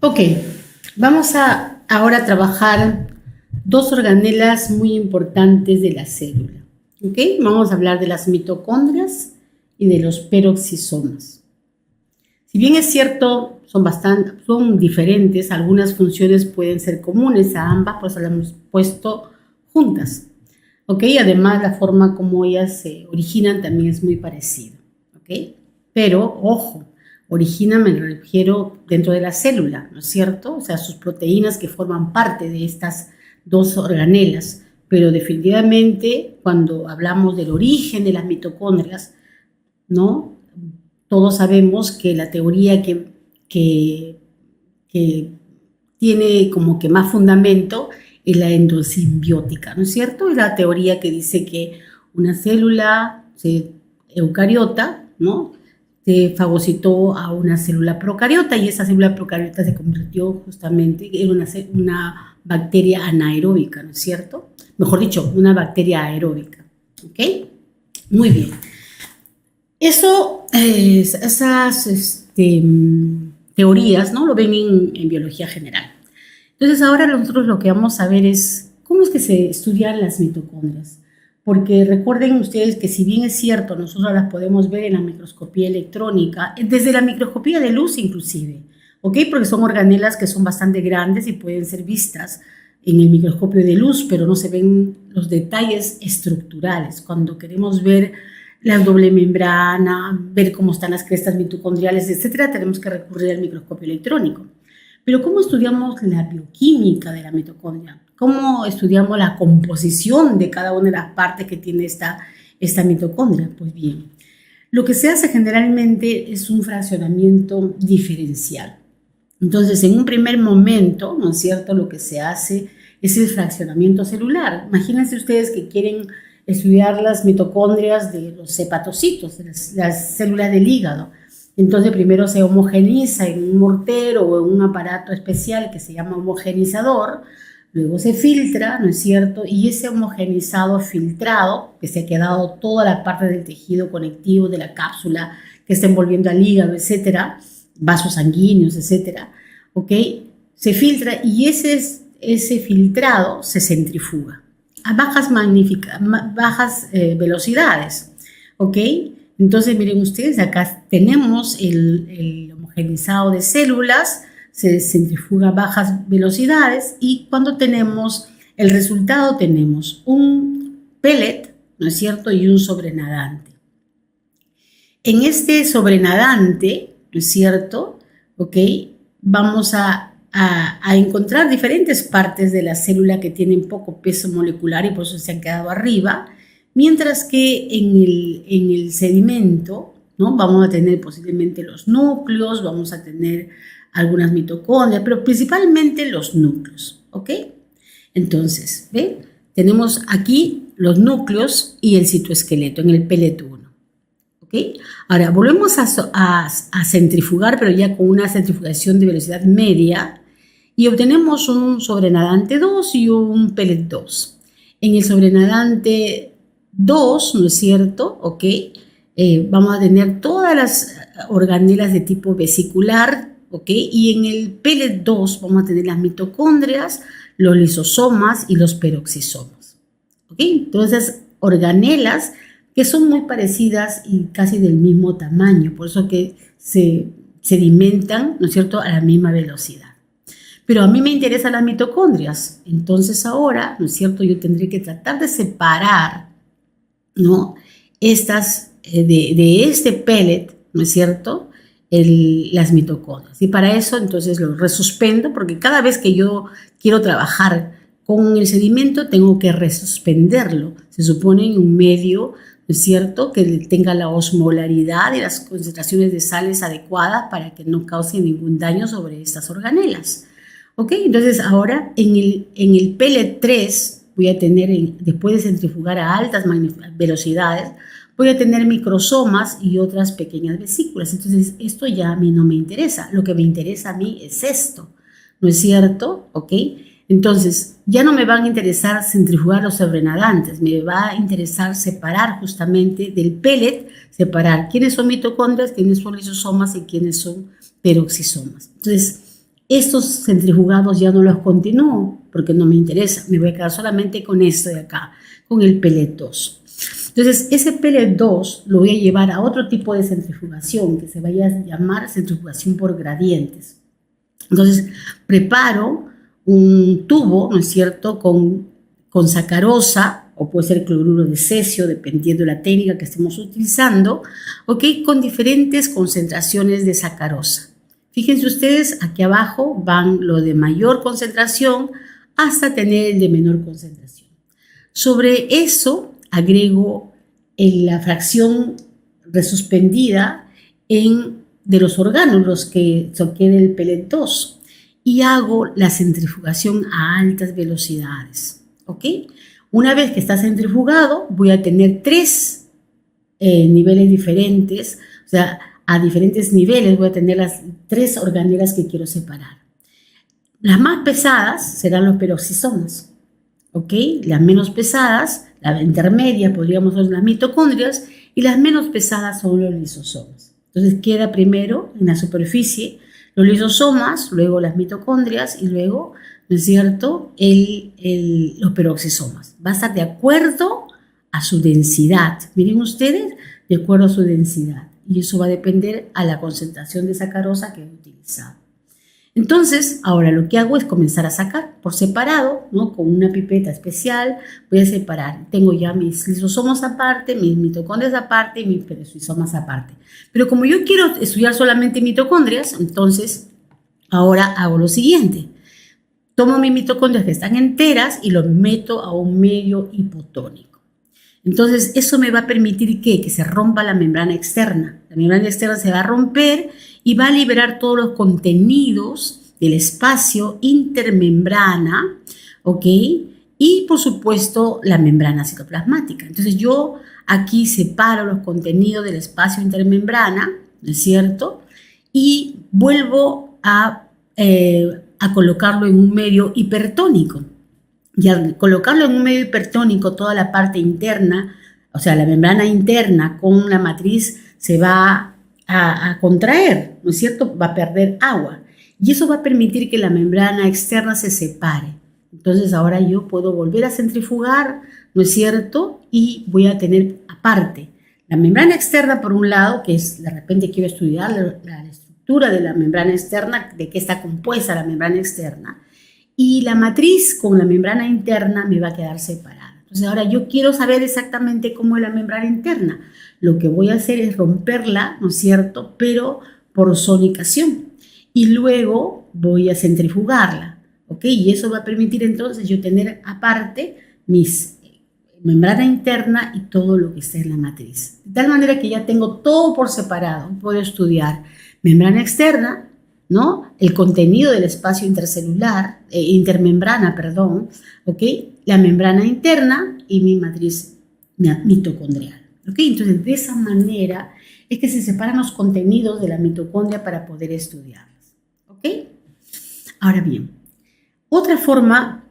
Ok, vamos a ahora trabajar dos organelas muy importantes de la célula. Ok, vamos a hablar de las mitocondrias y de los peroxisomas. Si bien es cierto, son diferentes, algunas funciones pueden ser comunes a ambas, pues las hemos puesto juntas. Ok, además la forma como ellas se originan también es muy parecida. Ok, pero ojo, origina me refiero dentro de la célula, ¿no es cierto? O sea, sus proteínas que forman parte de estas dos organelas. Pero definitivamente cuando hablamos del origen de las mitocondrias, ¿no? Todos sabemos que la teoría que tiene como que más fundamento es la endosimbiótica, ¿no es cierto? Es la teoría que dice que una célula eucariota, ¿no? Se fagocitó a una célula procariota y esa célula procariota se convirtió justamente en una bacteria anaeróbica, ¿no es cierto? Mejor dicho, una bacteria aeróbica, ¿ok? Muy bien. Esas teorías, ¿no? Lo ven en biología general. Entonces ahora nosotros lo que vamos a ver es cómo es que se estudian las mitocondrias. Porque recuerden ustedes que si bien es cierto, nosotros las podemos ver en la microscopía electrónica, desde la microscopía de luz inclusive, ¿ok? Porque son organelas que son bastante grandes y pueden ser vistas en el microscopio de luz, pero no se ven los detalles estructurales. Cuando queremos ver la doble membrana, ver cómo están las crestas mitocondriales, etcétera, tenemos que recurrir al microscopio electrónico. Pero ¿cómo estudiamos la bioquímica de la mitocondria? ¿Cómo estudiamos la composición de cada una de las partes que tiene esta mitocondria? Pues bien, lo que se hace generalmente es un fraccionamiento diferencial. Entonces, en un primer momento, ¿no es cierto?, lo que se hace es el fraccionamiento celular. Imagínense ustedes que quieren estudiar las mitocondrias de los hepatocitos, las células del hígado. Entonces primero se homogeneiza en un mortero o en un aparato especial que se llama homogenizador, luego se filtra, ¿no es cierto? Y ese homogenizado filtrado, que se ha quedado toda la parte del tejido conectivo de la cápsula que está envolviendo al hígado, etcétera, vasos sanguíneos, etcétera, ¿ok? Se filtra y ese filtrado se centrifuga a bajas velocidades, ¿ok? Entonces, miren ustedes, acá tenemos el homogenizado de células, se centrifuga a bajas velocidades y cuando tenemos el resultado tenemos un pellet, ¿no es cierto?, y un sobrenadante. En este sobrenadante, ¿no es cierto?, ¿ok?, vamos a encontrar diferentes partes de la célula que tienen poco peso molecular y por eso se han quedado arriba, mientras que en el sedimento, ¿no?, vamos a tener posiblemente los núcleos, vamos a tener algunas mitocondrias, pero principalmente los núcleos, ¿ok? Entonces, ¿ven? Tenemos aquí los núcleos y el citoesqueleto en el pellet 1. ¿Okay? Ahora, volvemos a centrifugar, pero ya con una centrifugación de velocidad media, y obtenemos un sobrenadante 2 y un pellet 2. En el sobrenadante 2, ¿no es cierto?, ¿ok?, vamos a tener todas las organelas de tipo vesicular, ¿ok?, y en el pellet 2 vamos a tener las mitocondrias, los lisosomas y los peroxisomas. ¿Ok? Entonces, organelas que son muy parecidas y casi del mismo tamaño, por eso que se sedimentan, ¿no es cierto?, a la misma velocidad. Pero a mí me interesan las mitocondrias, entonces ahora, ¿no es cierto?, yo tendré que tratar de separar, ¿no?, estas de este pellet, ¿no es cierto?, las mitocondrias. Y para eso entonces lo resuspendo, porque cada vez que yo quiero trabajar con el sedimento tengo que resuspenderlo. Se supone en un medio, ¿no es cierto?, que tenga la osmolaridad y las concentraciones de sales adecuadas para que no cause ningún daño sobre estas organelas. ¿Ok? Entonces ahora en el pellet 3 voy a tener, después de centrifugar a altas velocidades, voy a tener microsomas y otras pequeñas vesículas. Entonces esto ya a mí no me interesa. Lo que me interesa a mí es esto, ¿no es cierto? ¿Ok? Entonces, ya no me van a interesar centrifugar los sobrenadantes, me va a interesar separar justamente del pellet, separar quiénes son mitocondrias, quiénes son lisosomas y quiénes son peroxisomas. Entonces, estos centrifugados ya no los continúo porque no me interesa, me voy a quedar solamente con esto de acá, con el pellet 2. Entonces, ese pellet 2 lo voy a llevar a otro tipo de centrifugación que se vaya a llamar centrifugación por gradientes. Entonces, preparo un tubo, ¿no es cierto?, con sacarosa, o puede ser cloruro de cesio, dependiendo de la técnica que estemos utilizando, ¿ok?, con diferentes concentraciones de sacarosa. Fíjense ustedes, aquí abajo van lo de mayor concentración hasta tener el de menor concentración. Sobre eso agrego la fracción resuspendida de los orgánulos que quede el pellet 2 y hago la centrifugación a altas velocidades, ¿ok? Una vez que está centrifugado, voy a tener 3 niveles diferentes, o sea, a diferentes niveles voy a tener las 3 organelas que quiero separar. Las más pesadas serán los peroxisomas, ¿ok? Las menos pesadas, la intermedia podríamos ser las mitocondrias, y las menos pesadas son los lisosomas. Entonces queda primero en la superficie los lisosomas, luego las mitocondrias y luego, ¿no es cierto?, los peroxisomas. Va a estar de acuerdo a su densidad. Miren ustedes, de acuerdo a su densidad. Y eso va a depender a la concentración de sacarosa que he utilizado. Entonces, ahora lo que hago es comenzar a sacar por separado, ¿no? Con una pipeta especial voy a separar. Tengo ya mis lisosomas aparte, mis mitocondrias aparte y mis peroxisomas aparte. Pero como yo quiero estudiar solamente mitocondrias, entonces ahora hago lo siguiente. Tomo mis mitocondrias que están enteras y los meto a un medio hipotónico. Entonces, eso me va a permitir que se rompa la membrana externa. La membrana externa se va a romper y va a liberar todos los contenidos del espacio intermembrana, ¿ok? Y, por supuesto, la membrana citoplasmática. Entonces, yo aquí separo los contenidos del espacio intermembrana, ¿no es cierto? Y vuelvo a colocarlo en un medio hipertónico. Y al colocarlo en un medio hipertónico, toda la parte interna, o sea, la membrana interna con la matriz se va a contraer, ¿no es cierto? Va a perder agua. Y eso va a permitir que la membrana externa se separe. Entonces ahora yo puedo volver a centrifugar, ¿no es cierto? Y voy a tener aparte la membrana externa por un lado, que es, de repente quiero estudiar la estructura de la membrana externa, de qué está compuesta la membrana externa. Y la matriz con la membrana interna me va a quedar separada. Entonces ahora yo quiero saber exactamente cómo es la membrana interna. Lo que voy a hacer es romperla, ¿no es cierto?, pero por sonicación. Y luego voy a centrifugarla, ¿ok? Y eso va a permitir entonces yo tener aparte mis membrana interna y todo lo que está en la matriz. De tal manera que ya tengo todo por separado. Puedo estudiar membrana externa, ¿no?, el contenido del espacio intermembrana, ¿ok?, la membrana interna y mi matriz mitocondrial, ¿ok? Entonces, de esa manera es que se separan los contenidos de la mitocondria para poder estudiarlos, ¿ok? Ahora bien, otra forma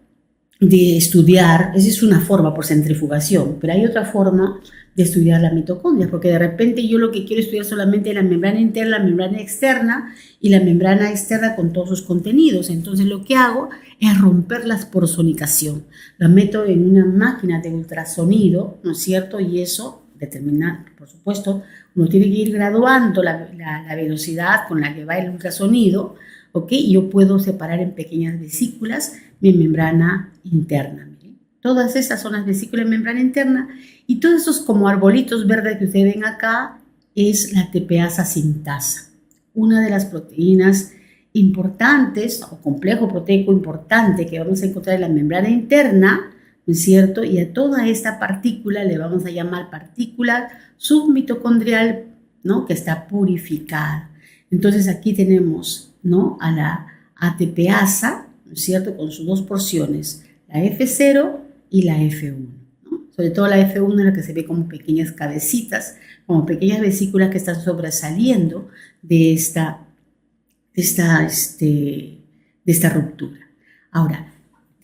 de estudiar, esa es una forma por centrifugación, pero hay otra forma de estudiar la mitocondria, porque de repente yo lo que quiero estudiar solamente es la membrana interna, la membrana externa y la membrana externa con todos sus contenidos. Entonces lo que hago es romperlas por sonicación. Las meto en una máquina de ultrasonido, ¿no es cierto? Y eso determina, por supuesto, uno tiene que ir graduando la velocidad con la que va el ultrasonido, ¿ok? Y yo puedo separar en pequeñas vesículas mi membrana interna. Miren. Todas esas son las vesículas de membrana interna y todos esos como arbolitos verdes que ustedes ven acá es la TPasa sintasa, una de las proteínas importantes o complejo proteico importante que vamos a encontrar en la membrana interna, ¿no es cierto? Y a toda esta partícula le vamos a llamar partícula submitocondrial, ¿no?, que está purificada. Entonces aquí tenemos, ¿no?, a la ATPasa, ¿no es cierto?, con sus dos porciones, la F0 y la F1. ¿no? Sobre todo la F1 es la que se ve como pequeñas cabecitas, como pequeñas vesículas que están sobresaliendo de esta ruptura. Ahora,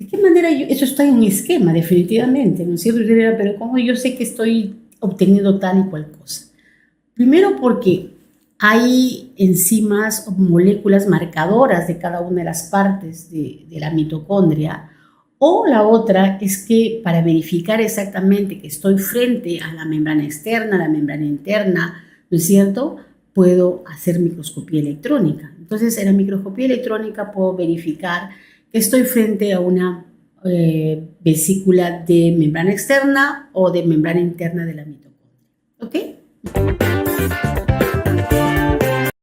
¿De qué manera eso está en mi esquema, definitivamente, ¿no es cierto? Pero ¿cómo yo sé que estoy obteniendo tal y cual cosa? Primero porque hay enzimas o moléculas marcadoras de cada una de las partes de la mitocondria, o la otra es que para verificar exactamente que estoy frente a la membrana externa, a la membrana interna, ¿no es cierto? Puedo hacer microscopía electrónica. Entonces, en la microscopía electrónica puedo verificar que estoy frente a una vesícula de membrana externa o de membrana interna de la mitocondria. ¿Ok?